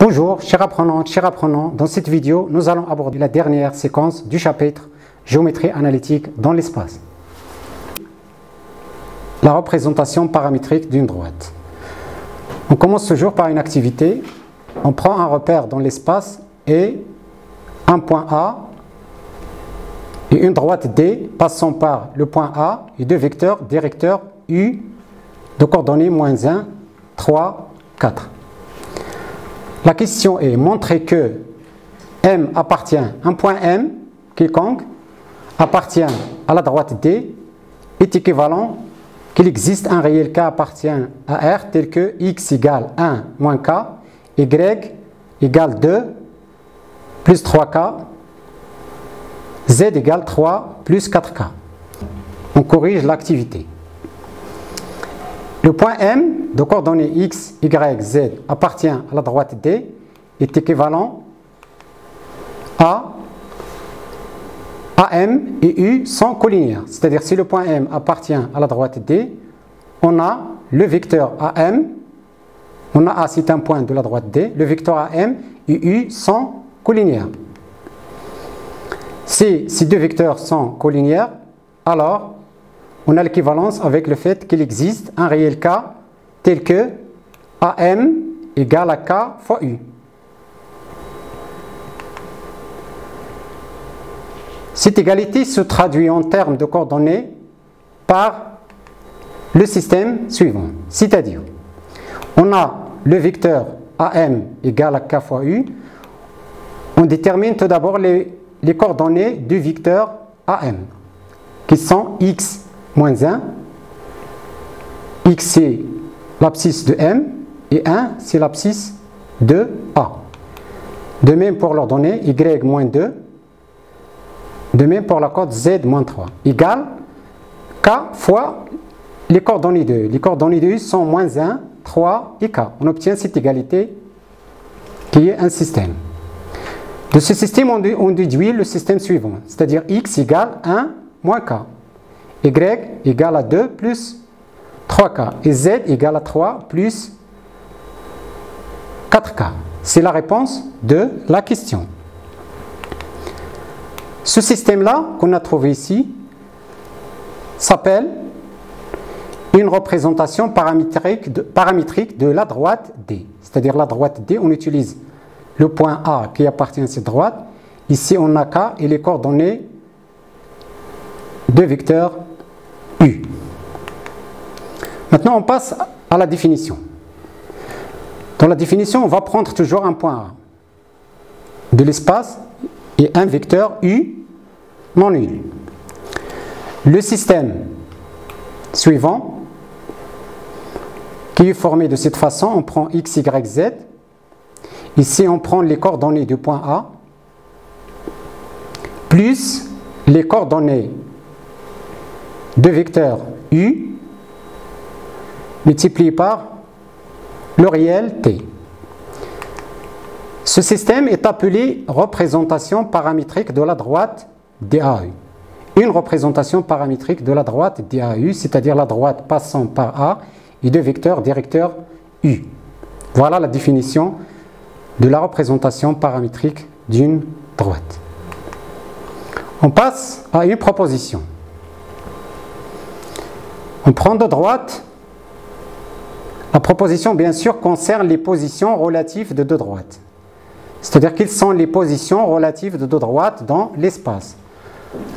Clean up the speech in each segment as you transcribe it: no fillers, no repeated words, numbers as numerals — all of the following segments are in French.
Bonjour, chers apprenantes, chers apprenants. Dans cette vidéo, nous allons aborder la dernière séquence du chapitre Géométrie analytique dans l'espace. La représentation paramétrique d'une droite. On commence toujours par une activité. On prend un repère dans l'espace et un point A et une droite D passant par le point A et deux vecteurs directeurs U de coordonnées -1, 3, 4. La question est montrer que M appartient, un point M quelconque appartient à la droite D est équivalent qu'il existe un réel K appartient à R tel que X égale 1 moins K, Y égale 2 plus 3K, Z égale 3 plus 4K. On corrige l'activité. Le point M de coordonnées X, Y, Z appartient à la droite D est équivalent à AM et U sont collinéaires. C'est-à-dire si le point M appartient à la droite D, on a le vecteur AM, on a A c'est un point de la droite D, le vecteur AM et U sont collinéaires. Si ces deux vecteurs sont collinéaires, alors on a l'équivalence avec le fait qu'il existe un réel K tel que AM égale à K fois U. Cette égalité se traduit en termes de coordonnées par le système suivant. C'est-à-dire, on a le vecteur AM égale à K fois U. On détermine tout d'abord les coordonnées du vecteur AM, qui sont X moins 1, X c'est l'abscisse de M, et 1 c'est l'abscisse de A. De même pour leur données Y moins 2, de même pour la cote Z moins 3, égale K fois les coordonnées de U. Les coordonnées de U sont -1, 3 et K. On obtient cette égalité qui est un système. De ce système, on déduit le système suivant, c'est-à-dire X égale 1 moins K. Y égale à 2 plus 3K et Z égale à 3 plus 4K. C'est la réponse de la question. Ce système-là qu'on a trouvé ici s'appelle une représentation paramétrique de la droite D. C'est-à-dire la droite D, on utilise le point A qui appartient à cette droite. Ici, on a K et les coordonnées de vecteurs U. Maintenant, on passe à la définition. Dans la définition, on va prendre toujours un point A de l'espace et un vecteur U non nul. Le système suivant, qui est formé de cette façon, on prend X, Y, Z. Ici, on prend les coordonnées du point A, plus les coordonnées de vecteurs U, multiplié par le réel T. Ce système est appelé représentation paramétrique de la droite DAU. Une représentation paramétrique de la droite DAU, c'est-à-dire la droite passant par A et deux vecteurs directeurs U. Voilà la définition de la représentation paramétrique d'une droite. On passe à une proposition. On prend de droite. La proposition, bien sûr, concerne les positions relatives de deux droites. C'est-à-dire quelles sont les positions relatives de deux droites dans l'espace.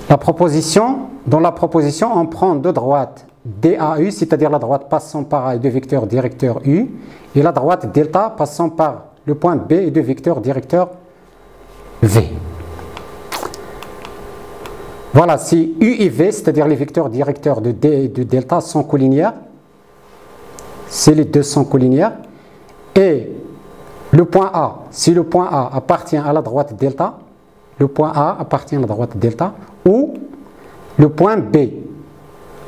Dans la proposition, on prend deux droites DAU, c'est-à-dire la droite passant par A et deux vecteurs directeurs U, et la droite delta passant par le point B et deux vecteurs directeurs V. Voilà, si U et V, c'est-à-dire les vecteurs directeurs de D et de delta sont collinéaires, si les deux sont collinéaires, et le point A, si le point A appartient à la droite delta, le point A appartient à la droite delta, ou le point B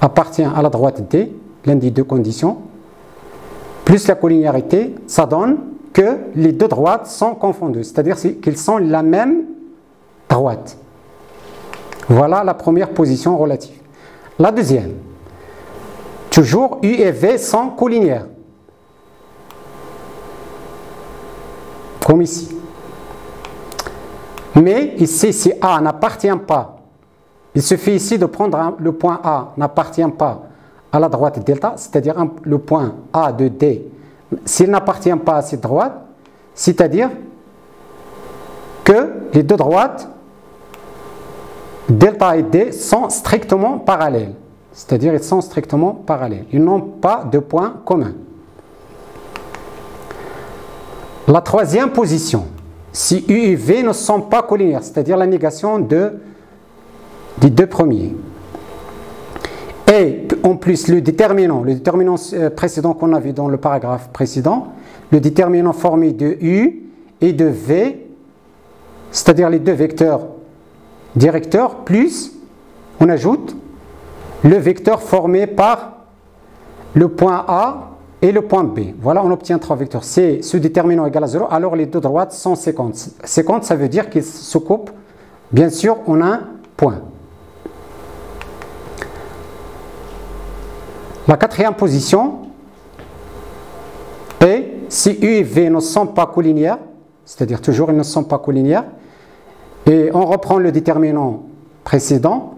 appartient à la droite D, l'une des deux conditions, plus la collinéarité, ça donne que les deux droites sont confondues, c'est-à-dire qu'ils sont la même droite. Voilà la première position relative. La deuxième, toujours U et V sont collinéaires. comme ici. Mais ici, si A n'appartient pas, il suffit ici de prendre le point A n'appartient pas à la droite delta, c'est-à-dire le point A de D. S'il n'appartient pas à cette droite, c'est-à-dire que les deux droites delta et D sont strictement parallèles. C'est-à-dire ils sont strictement parallèles. Ils n'ont pas de point commun. La troisième position, si U et V ne sont pas collinéaires, c'est-à-dire la négation des deux premiers. Et en plus le déterminant précédent qu'on a vu dans le paragraphe précédent, le déterminant formé de U et de V, c'est-à-dire les deux vecteurs directeurs, plus on ajoute le vecteur formé par le point A et le point B. Voilà, on obtient trois vecteurs. Si ce déterminant est égal à 0, alors les deux droites sont 50. 50, ça veut dire qu'ils se coupent, bien sûr, en un point. La quatrième position est si U et V ne sont pas collinéaires, c'est-à-dire toujours ils ne sont pas collinéaires, et on reprend le déterminant précédent,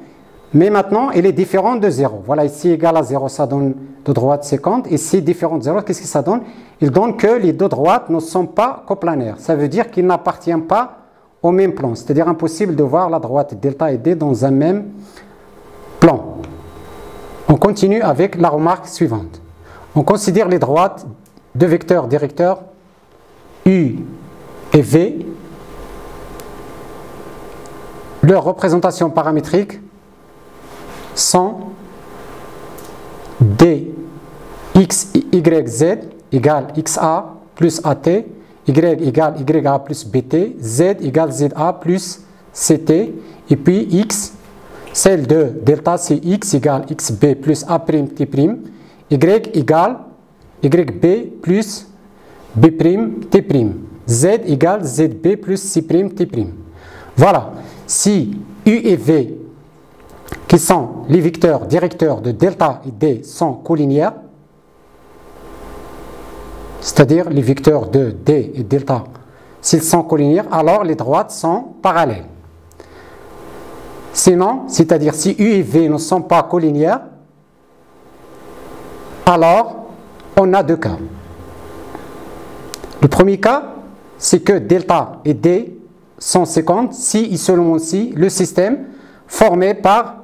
mais maintenant il est différent de 0. Voilà, ici égal à 0, ça donne deux droites 50, ici différent de 0, qu'est-ce que ça donne? Il donne que les deux droites ne sont pas coplanaires, ça veut dire qu'ils n'appartiennent pas au même plan, c'est-à-dire impossible de voir la droite delta et D dans un même plan. On continue avec la remarque suivante. On considère les droites de vecteurs directeurs U et V. Leurs représentations paramétriques sont D, X, Y, Z égale XA plus AT, Y égale YA plus BT, Z égale ZA plus CT, et puis X, celle de delta c'est X égale XB plus A'T', Y égale YB plus B'T', Z égale ZB plus C'T'. Voilà, si U et V, qui sont les vecteurs directeurs de delta et D, sont collinéaires, c'est-à-dire les vecteurs de D et delta, s'ils sont collinéaires, alors les droites sont parallèles. Sinon, c'est-à-dire si U et V ne sont pas collinéaires, alors on a deux cas. Le premier cas, c'est que delta et D sont 50 si et seulement si le système formé par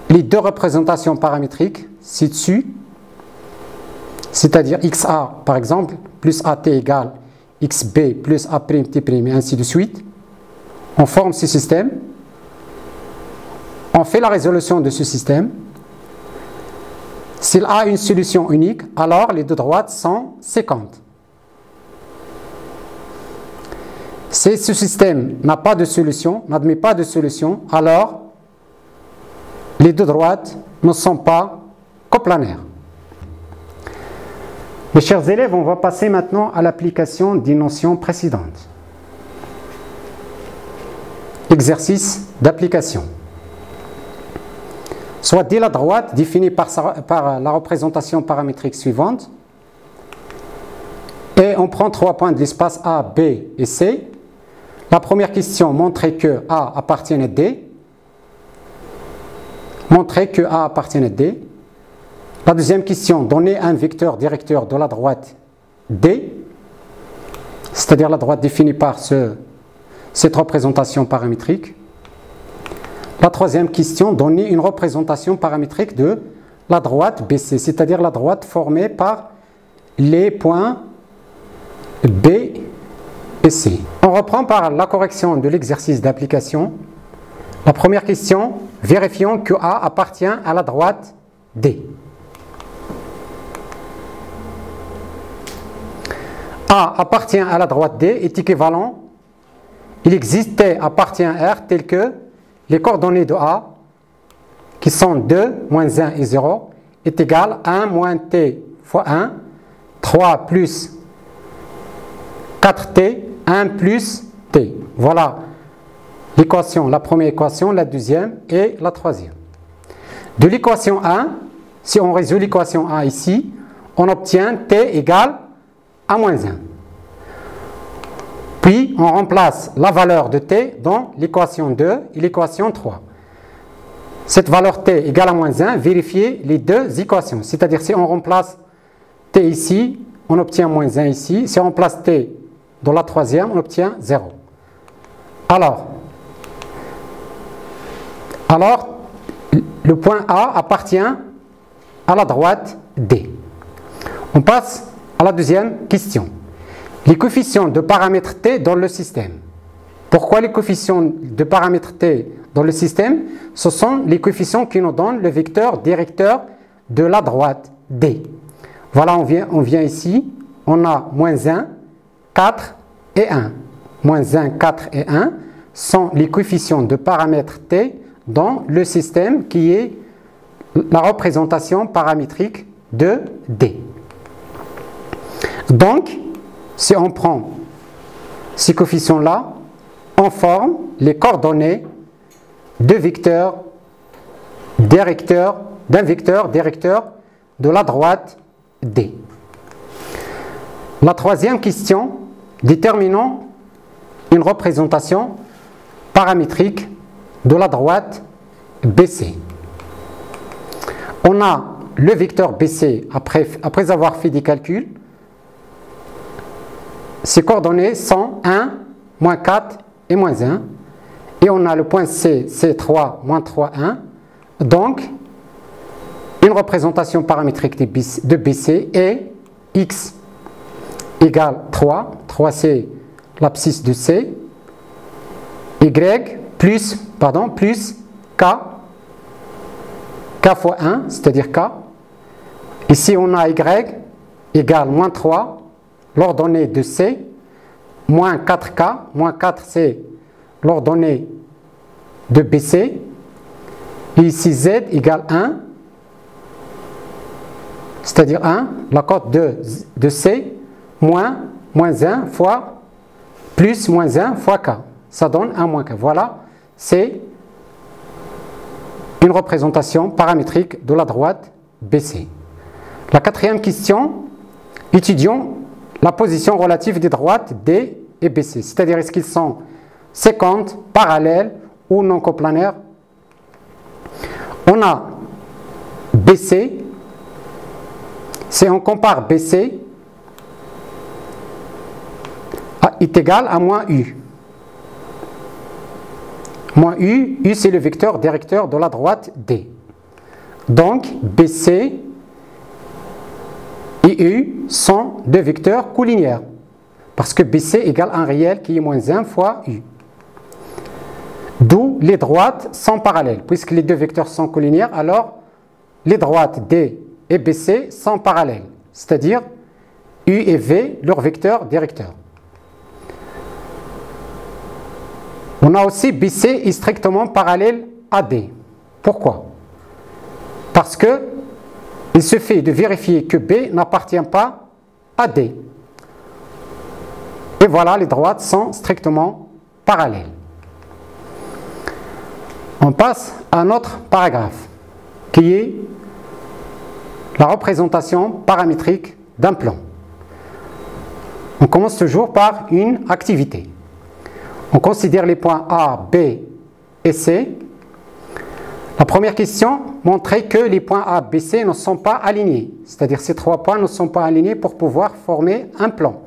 les deux représentations paramétriques ci-dessus, c'est-à-dire XA par exemple, plus AT égale XB plus A'T', et ainsi de suite, on forme ce système. On fait la résolution de ce système. S'il a une solution unique, alors les deux droites sont 50. Si ce système n'a pas de solution, n'admet pas de solution, alors les deux droites ne sont pas coplanaires. Mes chers élèves, on va passer maintenant à l'application des notions précédentes. Exercice d'application. Soit D la droite définie par la représentation paramétrique suivante, et on prend 3 points de l'espace A, B et C. La première question, montrer que A appartient à D. Montrer que A appartient à D. La deuxième question, donner un vecteur directeur de la droite D, c'est-à-dire la droite définie par cette représentation paramétrique. La troisième question, donner une représentation paramétrique de la droite BC, c'est-à-dire la droite formée par les points B et C. On reprend par la correction de l'exercice d'application. La première question, vérifions que A appartient à la droite D. A appartient à la droite D est équivalent. Il existe T appartient à R tel que les coordonnées de A, qui sont 2, moins 1 et 0, est égal à 1 moins T fois 1, 3 plus 4T, 1 plus T. Voilà l'équation, la première équation, la deuxième et la troisième. De l'équation 1, si on résout l'équation 1 ici, on obtient T égale à moins 1. Puis, on remplace la valeur de t dans l'équation 2 et l'équation 3. Cette valeur t égale à moins 1, vérifiez les deux équations. C'est-à-dire, si on remplace t ici, on obtient moins 1 ici. Si on remplace t dans la troisième, on obtient 0. Alors, le point A appartient à la droite D. On passe à la deuxième question. Les coefficients de paramètres t dans le système. Pourquoi les coefficients de paramètres t dans le système? Ce sont les coefficients qui nous donnent le vecteur directeur de la droite D. Voilà, on vient ici, on a moins 1, 4 et 1. Moins 1, 4 et 1 sont les coefficients de paramètres t dans le système qui est la représentation paramétrique de D. Donc, si on prend ces coefficients-là, on forme les coordonnées d'un vecteur directeur de la droite D. La troisième question, déterminons une représentation paramétrique de la droite BC. On a le vecteur BC après avoir fait des calculs. Ses coordonnées sont 1, moins 4 et moins 1. Et on a le point C, C3, moins 3, 1. Donc, une représentation paramétrique de BC est X égale 3. 3 c'est l'abscisse de C. Y plus K. K fois 1, c'est-à-dire K. Ici, on a Y égale moins 3. L'ordonnée de C, moins 4K, moins 4 c'est l'ordonnée de BC, et ici Z égale 1, c'est-à-dire 1, la cote de C, moins 1 fois, plus moins 1 fois K, ça donne 1 moins K. Voilà, c'est une représentation paramétrique de la droite BC. La quatrième question, étudions la position relative des droites D et BC, c'est-à-dire est-ce qu'ils sont séquentes, parallèles ou non coplanaires. On a BC, si on compare BC, est égal à moins U. Moins U, U c'est le vecteur directeur de la droite D. Donc BC et U sont deux vecteurs collinéaires. Parce que BC égale un réel qui est moins 1 fois U. D'où les droites sont parallèles. Puisque les deux vecteurs sont collinéaires, alors les droites D et BC sont parallèles. C'est-à-dire U et V, leurs vecteurs directeurs. On a aussi BC est strictement parallèle à D. Pourquoi? Parce que il suffit de vérifier que B n'appartient pas à D. Et voilà, les droites sont strictement parallèles. On passe à un autre paragraphe, qui est la représentation paramétrique d'un plan. On commence toujours par une activité. On considère les points A, B et C. La première question montrait que les points A, B, C ne sont pas alignés. C'est-à-dire ces trois points ne sont pas alignés pour pouvoir former un plan.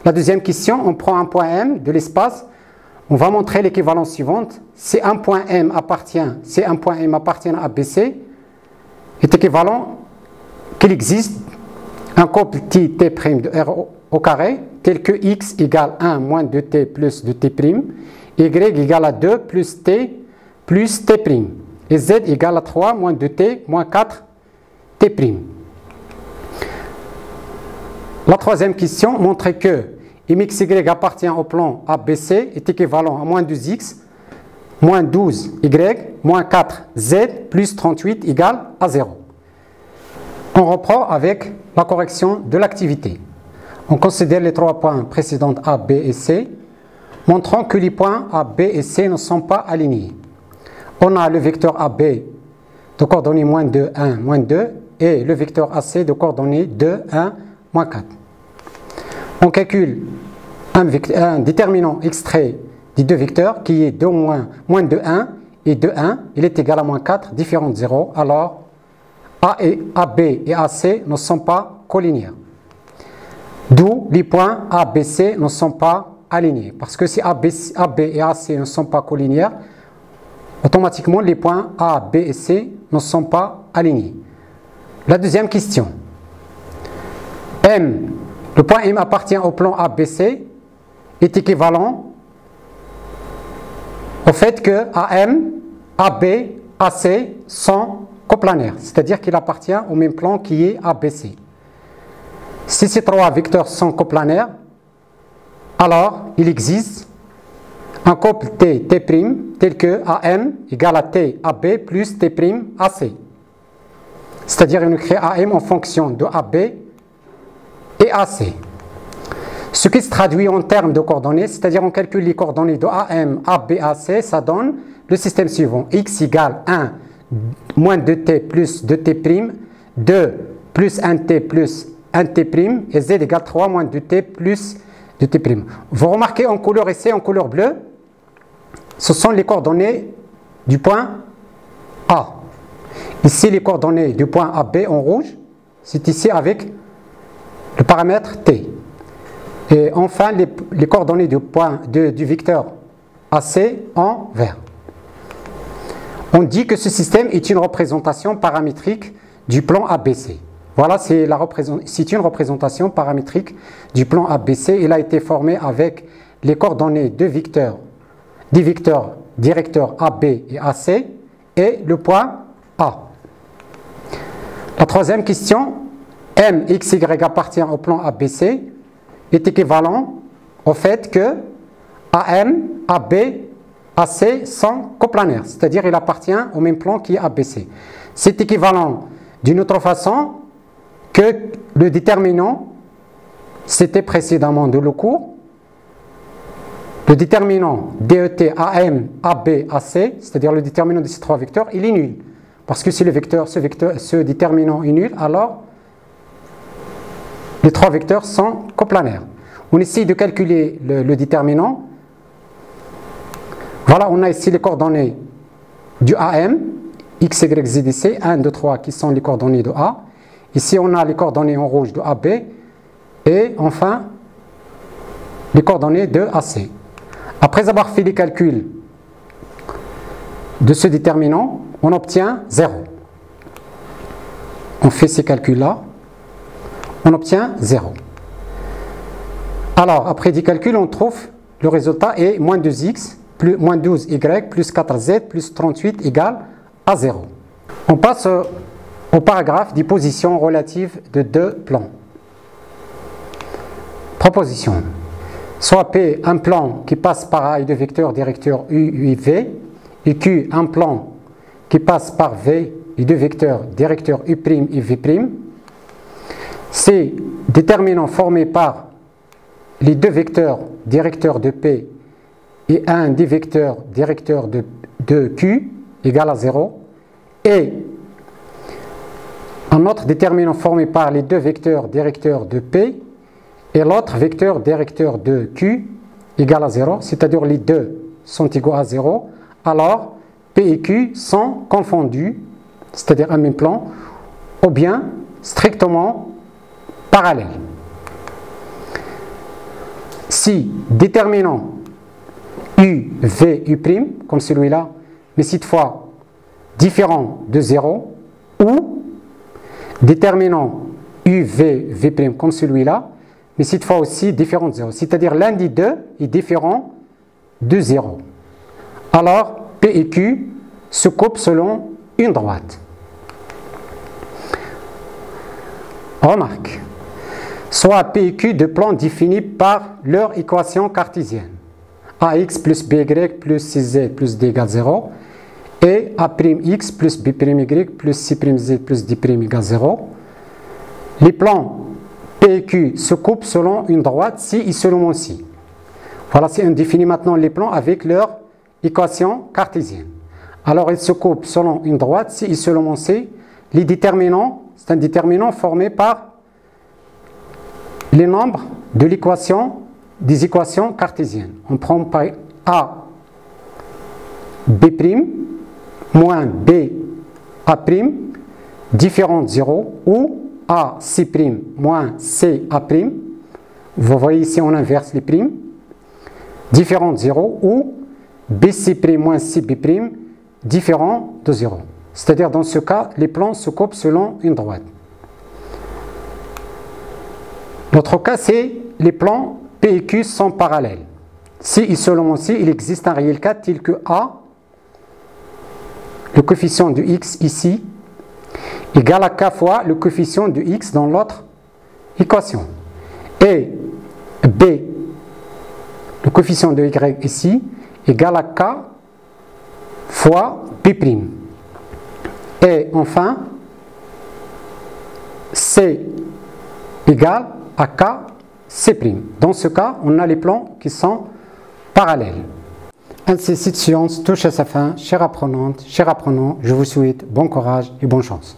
La deuxième question, on prend un point M de l'espace. On va montrer l'équivalence suivante. Si un point M appartient à BC, est équivalent qu'il existe un couple T de R au carré, tel que X égale 1 moins 2T plus 2T', Y égale à 2 plus T plus T', et Z égale à 3 moins 2T moins 4T'. La troisième question montrait que MXY appartient au plan ABC est équivalent à moins 2X, moins 12Y, moins 4Z plus 38 égale à 0. On reprend avec la correction de l'activité. On considère les trois points précédents A, B et C, montrant que les points A, B et C ne sont pas alignés. On a le vecteur AB de coordonnées moins 2, 1, moins 2 et le vecteur AC de coordonnées 2, 1, moins 4. On calcule un déterminant extrait des deux vecteurs qui est d'au moins de 1 et de 1, il est égal à moins 4, différent de 0, alors AB et AC ne sont pas collinéaires. D'où les points A, B, C ne sont pas alignés. Parce que si AB et AC ne sont pas collinéaires, automatiquement les points A, B et C ne sont pas alignés. La deuxième question. M, le point M appartient au plan ABC, est équivalent au fait que AM, AB, AC sont coplanaires, c'est-à-dire qu'il appartient au même plan qui est ABC. Si ces trois vecteurs sont coplanaires, alors il existe un couple T, T', tel que AM égale à T, AB plus T', AC. C'est-à-dire qu'on crée AM en fonction de AB et AC. Ce qui se traduit en termes de coordonnées, c'est-à-dire on calcule les coordonnées de AM, AB, AC, ça donne le système suivant. X égale 1 moins 2t plus 2t', 2 plus 1t plus 1t', et z égale 3 moins 2t plus 2t'. Vous remarquez en couleur ici, en couleur bleue, ce sont les coordonnées du point A. Ici, les coordonnées du point AB en rouge, c'est ici avec le paramètre t. Et enfin, les coordonnées du vecteur AC en vert. On dit que ce système est une représentation paramétrique du plan ABC. Voilà, c'est une représentation paramétrique du plan ABC. Il a été formé avec les coordonnées des vecteurs directeurs AB et AC et le point A. La troisième question, M, X, Y appartient au plan ABC, est équivalent au fait que AM, AB, AC sont coplanaires, c'est-à-dire il appartient au même plan qui est ABC. C'est équivalent d'une autre façon que le déterminant, c'était précédemment de le cours, le déterminant DET, AM, AB, AC, c'est-à-dire le déterminant de ces trois vecteurs, il est nul. Parce que si ce déterminant est nul, alors les trois vecteurs sont coplanaires. On essaie de calculer le déterminant. Voilà, on a ici les coordonnées du AM, X, Y, Z, et C, 1, 2, 3, qui sont les coordonnées de A. Ici, on a les coordonnées en rouge de AB. Et enfin, les coordonnées de AC. Après avoir fait les calculs de ce déterminant, on obtient 0. On fait ces calculs-là. On obtient 0. Alors, après des calculs, on trouve le résultat est moins 2x, plus moins 12y, plus 4z, plus 38 égale à 0. On passe au paragraphe des positions relatives de deux plans. Proposition. Soit P, un plan qui passe par A et deux vecteurs directeurs U et V, et Q, un plan qui passe par V et deux vecteurs directeurs U' et V'. C, déterminant formé par les deux vecteurs directeurs de P et un des vecteurs directeurs de Q égale à 0, et un autre déterminant formé par les deux vecteurs directeurs de P et l'autre vecteur directeur de Q égale à 0, c'est-à-dire les deux sont égaux à 0, alors P et Q sont confondus, c'est-à-dire un même plan, ou bien strictement parallèles. Si déterminant U, V, U', comme celui-là, mais cette fois différent de 0, ou déterminant U, V, V', comme celui-là, mais cette fois aussi différent de 0. C'est-à-dire l'un des deux est différent de 0. Alors, P et Q se coupent selon une droite. Remarque. Soit P et Q de plans définis par leur équation cartésienne. AX plus BY plus CZ plus D égale 0 et A'X plus B'Y plus C'Z plus D' égale 0. Les plans P et Q se coupent selon une droite si et seulement si. Voilà, si on définit maintenant les plans avec leur équation cartésienne. Alors, ils se coupent selon une droite si et seulement si. Les déterminants, c'est un déterminant formé par les nombres de l'équation des équations cartésiennes. On prend par A, B' moins B, A', différent de 0, ou A, C' moins C, A'. Vous voyez ici, on inverse les primes. Différent de 0, ou BC' moins CB', différent de 0. C'est-à-dire, dans ce cas, les plans se coupent selon une droite. L'autre cas, c'est les plans P et Q sont parallèles. Si et seulement si il existe un réel cas tel que A, le coefficient de x ici, égale à k fois le coefficient de x dans l'autre équation. Et B, le coefficient de y ici, égale à k fois B'. Et enfin, C égale à k C'. Dans ce cas, on a les plans qui sont parallèles. Ainsi, cette séance touche à sa fin. Chère apprenante, chers apprenants, je vous souhaite bon courage et bonne chance.